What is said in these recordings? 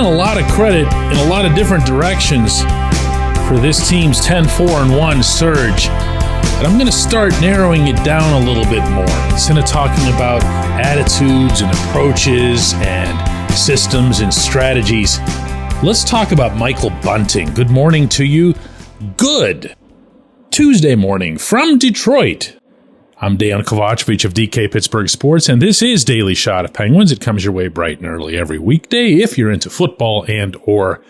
given a lot of credit in a lot of different directions for this team's 10-4-1 surge. But I'm going to start narrowing it down a little bit more. Instead of talking about attitudes and approaches and systems and strategies, let's talk about Michael Bunting. Good morning to you. Good Tuesday morning from Detroit. I'm Dejan Kovacevic of DK Pittsburgh Sports, and this is Daily Shot of Penguins. It comes your way bright and early every weekday if you're into football and or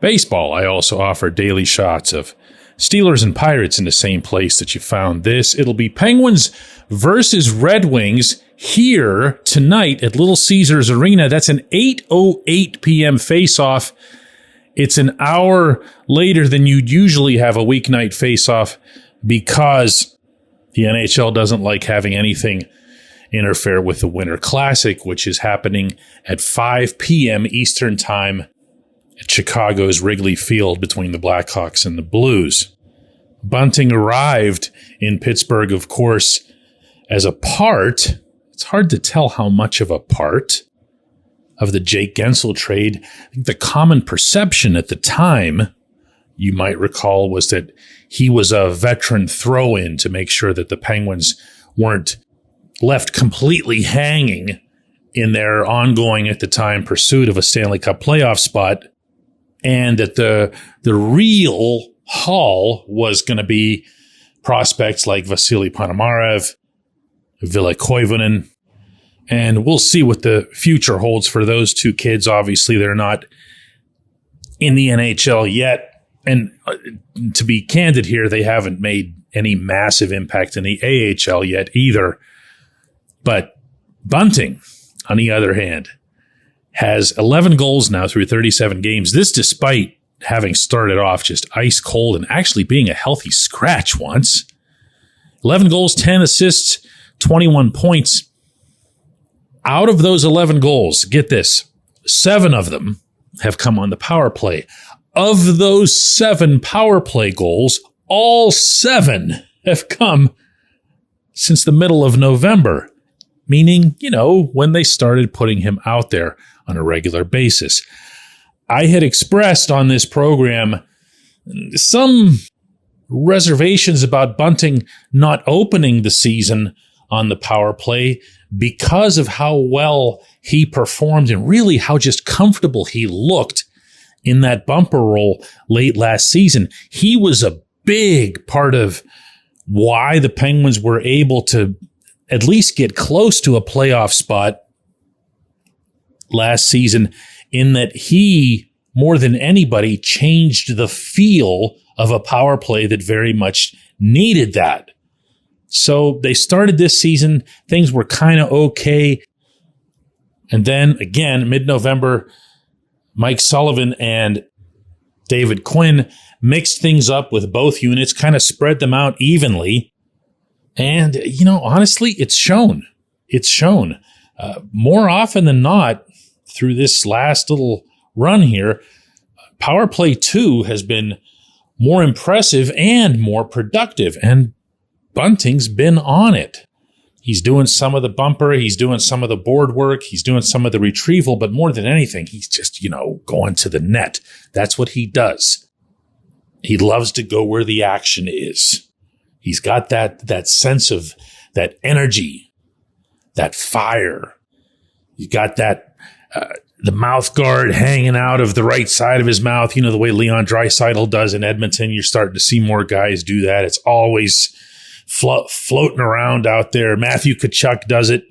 baseball. I also offer daily shots of Steelers and Pirates in the same place that you found this. It'll be Penguins versus Red Wings here tonight at Little Caesars Arena. That's an 8:08 p.m. face-off. It's an hour later than you'd usually have a weeknight face-off because the NHL doesn't like having anything interfere with the Winter Classic, which is happening at 5 p.m. Eastern Time at Chicago's Wrigley Field between the Blackhawks and the Blues. Bunting arrived in Pittsburgh, of course, as a part, it's hard to tell how much of a part, of the Jake Gensel trade. I think the common perception at the time, you might recall, was that he was a veteran throw-in to make sure that the Penguins weren't left completely hanging in their ongoing, at the time, pursuit of a Stanley Cup playoff spot, and that the real haul was going to be prospects like Vasily Ponomarev, Ville Koivunen, and we'll see what the future holds for those two kids. Obviously, they're not in the NHL yet. And to be candid here, they haven't made any massive impact in the AHL yet either. But Bunting, on the other hand, has 11 goals now through 37 games. This despite having started off just ice cold and actually being a healthy scratch once. 11 goals, 10 assists, 21 points. Out of those 11 goals, get this, 7 of them have come on the power play. Of those 7 power play goals, all 7 have come since the middle of November, meaning, when they started putting him out there on a regular basis. I had expressed on this program some reservations about Bunting not opening the season on the power play because of how well he performed and really how just comfortable he looked in that bumper role late last season. He was a big part of why the Penguins were able to at least get close to a playoff spot last season, in that he, more than anybody, changed the feel of a power play that very much needed that. So they started this season, things were kind of okay. And then again, mid-November, Mike Sullivan and David Quinn mixed things up with both units, kind of spread them out evenly. And, honestly, it's shown. It's shown. More often than not, through this last little run here, Power Play 2 has been more impressive and more productive. And Bunting's been on it. He's doing some of the bumper. He's doing some of the board work. He's doing some of the retrieval. But more than anything, he's just, going to the net. That's what he does. He loves to go where the action is. He's got that sense of that energy, that fire. He's got that, the mouth guard hanging out of the right side of his mouth. The way Leon Draisaitl does in Edmonton. You're starting to see more guys do that. It's always floating around out there. Matthew Tkachuk does it.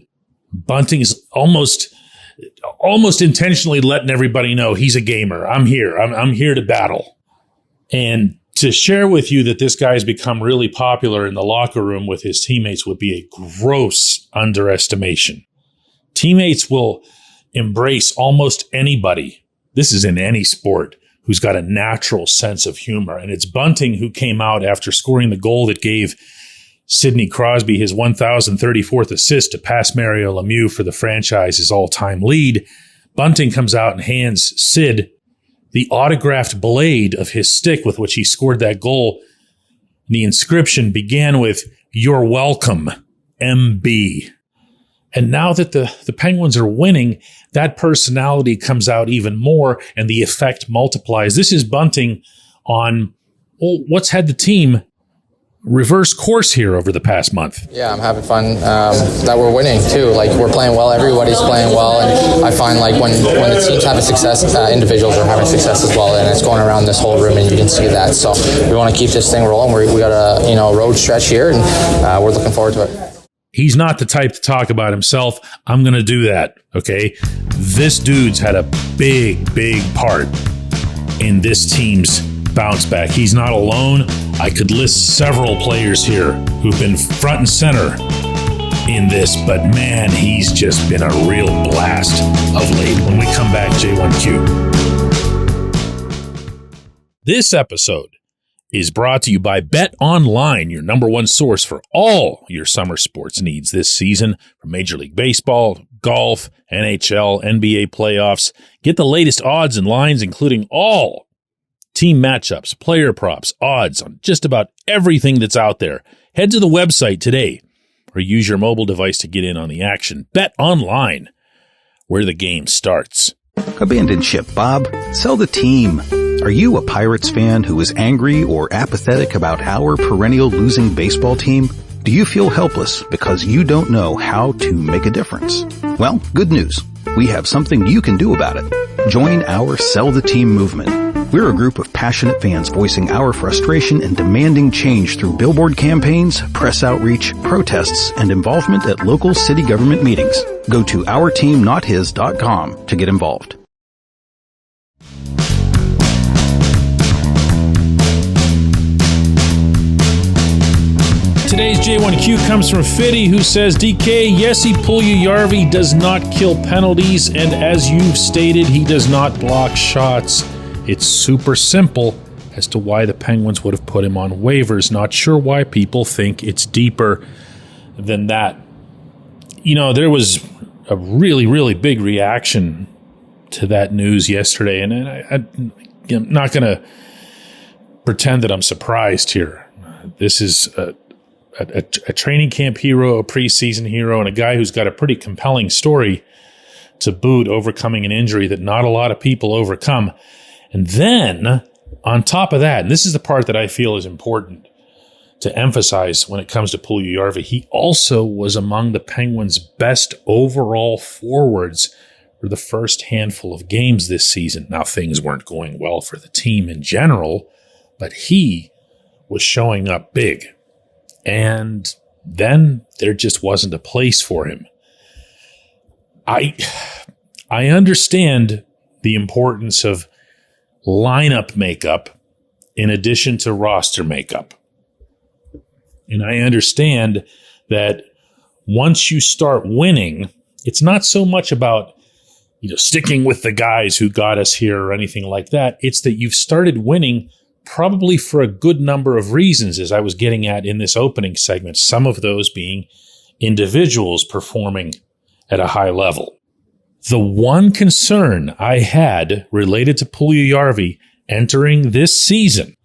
Bunting's almost intentionally letting everybody know he's a gamer. I'm here. I'm here to battle. And to share with you that this guy's become really popular in the locker room with his teammates would be a gross underestimation. Teammates will embrace almost anybody. This is in any sport, who's got a natural sense of humor. And it's Bunting who came out after scoring the goal that gave Sidney Crosby his 1,034th assist to pass Mario Lemieux for the franchise's all-time lead. Bunting comes out and hands Sid the autographed blade of his stick with which he scored that goal. The inscription began with, "You're welcome, MB." And now that the Penguins are winning, that personality comes out even more and the effect multiplies. This is Bunting on what's had the team reverse course here over the past month. Yeah, I'm having fun that we're winning too. Like, we're playing well, everybody's playing well, and I find like when the team's having success, individuals are having success as well, and it's going around this whole room, and you can see that. So we want to keep this thing rolling. We got a road stretch here, and we're looking forward to it. He's not the type to talk about himself. I'm going to do that, okay? This dude's had a big part in this team's bounce back. He's not alone. I could list several players here who've been front and center in this, but man, he's just been a real blast of late. When we come back, J1Q. This episode is brought to you by Bet Online, your number one source for all your summer sports needs this season, from Major League Baseball, golf, NHL, NBA playoffs. Get the latest odds and lines, including all team matchups, player props, odds on just about everything that's out there. Head to the website today or use your mobile device to get in on the action. Bet Online, where the game starts. Abandon ship, Bob. Sell the team. Are you a Pirates fan who is angry or apathetic about our perennial losing baseball team? Do you feel helpless because you don't know how to make a difference? Well, good news. We have something you can do about it. Join our Sell the Team movement. We're a group of passionate fans voicing our frustration and demanding change through billboard campaigns, press outreach, protests, and involvement at local city government meetings. Go to ourteamnothis.com to get involved. Today's J1Q comes from Fitty, who says, DK, Jesse Puljujärvi does not kill penalties, and as you've stated, he does not block shots. It's super simple as to why the Penguins would have put him on waivers. Not sure why people think it's deeper than that. You know, there was a really, really big reaction to that news yesterday, and I'm not going to pretend that I'm surprised here. This is a training camp hero, a preseason hero, and a guy who's got a pretty compelling story to boot, overcoming an injury that not a lot of people overcome. And then, on top of that, and this is the part that I feel is important to emphasize when it comes to Puljujärvi, he also was among the Penguins' best overall forwards for the first handful of games this season. Now, things weren't going well for the team in general, but he was showing up big. And then there just wasn't a place for him. I understand the importance of lineup makeup in addition to roster makeup. And I understand that once you start winning, it's not so much about sticking with the guys who got us here or anything like that. It's that you've started winning probably for a good number of reasons, as I was getting at in this opening segment, some of those being individuals performing at a high level. The one concern I had related to Puljujärvi entering this season,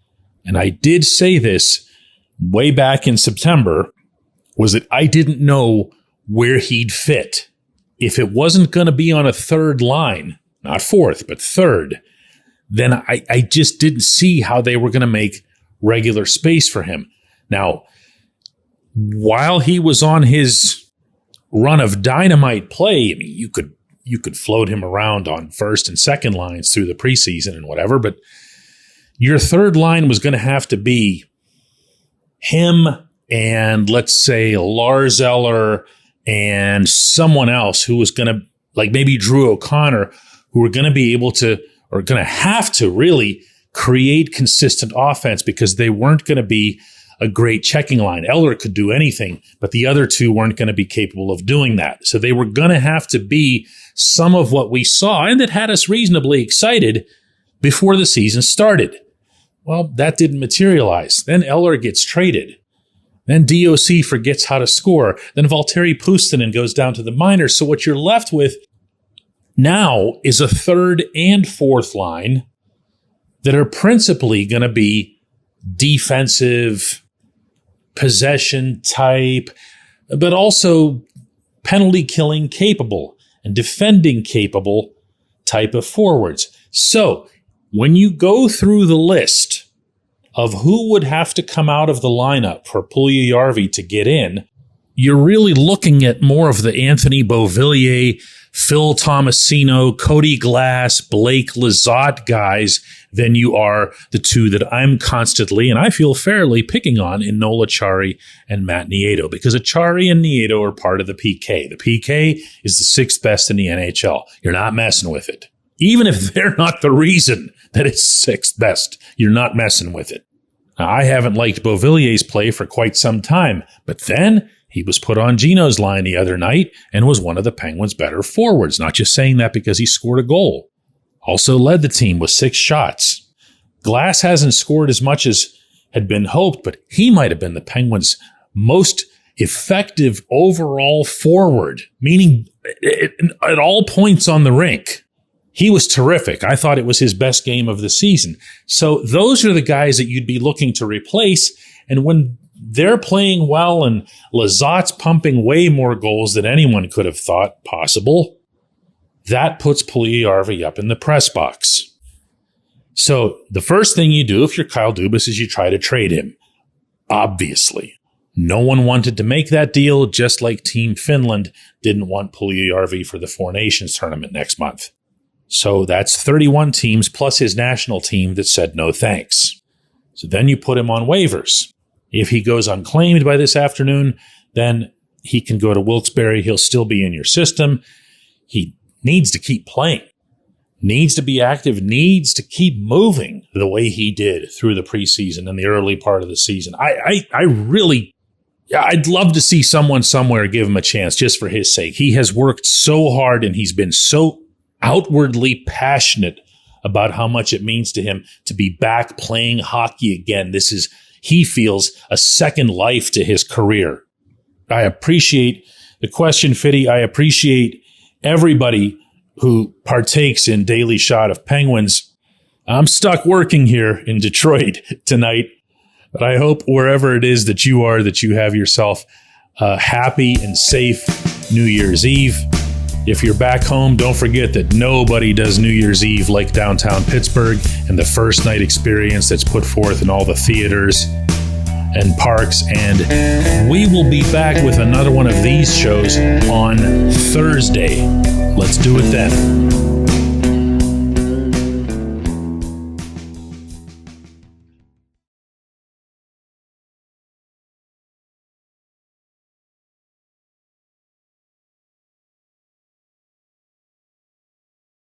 and I did say this way back in September, was that I didn't know where he'd fit. If it wasn't going to be on a third line, not fourth, but third, then I just didn't see how they were going to make regular space for him. Now, while he was on his run of dynamite play, I mean, you could float him around on first and second lines through the preseason and whatever, but your third line was going to have to be him and, let's say, Lars Eller and someone else who was going to, like maybe Drew O'Connor, who were going to be able to, or going to have to really create consistent offense, because they weren't going to be a great checking line. Eller could do anything, but the other two weren't going to be capable of doing that. So they were going to have to be some of what we saw, and that had us reasonably excited before the season started. Well, that didn't materialize. Then Eller gets traded. Then DOC forgets how to score. Then Valtteri Puustinen goes down to the minors. So what you're left with now is a third and fourth line that are principally going to be defensive, possession type, but also penalty killing capable and defending capable type of forwards. So when you go through the list of who would have to come out of the lineup for Puljujarvi to get in, you're really looking at more of the Anthony Beauvillier, Phil Tomasino, Cody Glass, Blake Lizotte guys than you are the two that I'm constantly, and I feel fairly, picking on in Noel Acciari and Matt Nieto, because Acciari and Nieto are part of the PK. The PK is the sixth best in the NHL. You're not messing with it. Even if they're not the reason that it's sixth best, you're not messing with it. Now, I haven't liked Beauvillier's play for quite some time, but then he was put on Gino's line the other night and was one of the Penguins' better forwards. Not just saying that because he scored a goal. Also led the team with 6 shots. Glass hasn't scored as much as had been hoped, but he might have been the Penguins' most effective overall forward, meaning at all points on the rink. He was terrific. I thought it was his best game of the season. So those are the guys that you'd be looking to replace. And when they're playing well and Lizotte's pumping way more goals than anyone could have thought possible, that puts Puljujarvi up in the press box. So the first thing you do if you're Kyle Dubas is you try to trade him. Obviously. No one wanted to make that deal, just like Team Finland didn't want Puljujarvi for the Four Nations tournament next month. So that's 31 teams plus his national team that said no thanks. So then you put him on waivers. If he goes unclaimed by this afternoon, then he can go to Wilkes-Barre. He'll still be in your system. He needs to keep playing, needs to be active, needs to keep moving the way he did through the preseason and the early part of the season. I'd love to see someone somewhere give him a chance just for his sake. He has worked so hard and he's been so outwardly passionate about how much it means to him to be back playing hockey again. This is, he feels, a second life to his career. I appreciate the question, Fitty. I appreciate everybody who partakes in Daily Shot of Penguins. I'm stuck working here in Detroit tonight, but I hope wherever it is that you are, that you have yourself a happy and safe New Year's Eve. If you're back home, don't forget that nobody does New Year's Eve like downtown Pittsburgh and the first night experience that's put forth in all the theaters and parks. And we will be back with another one of these shows on Thursday. Let's do it then.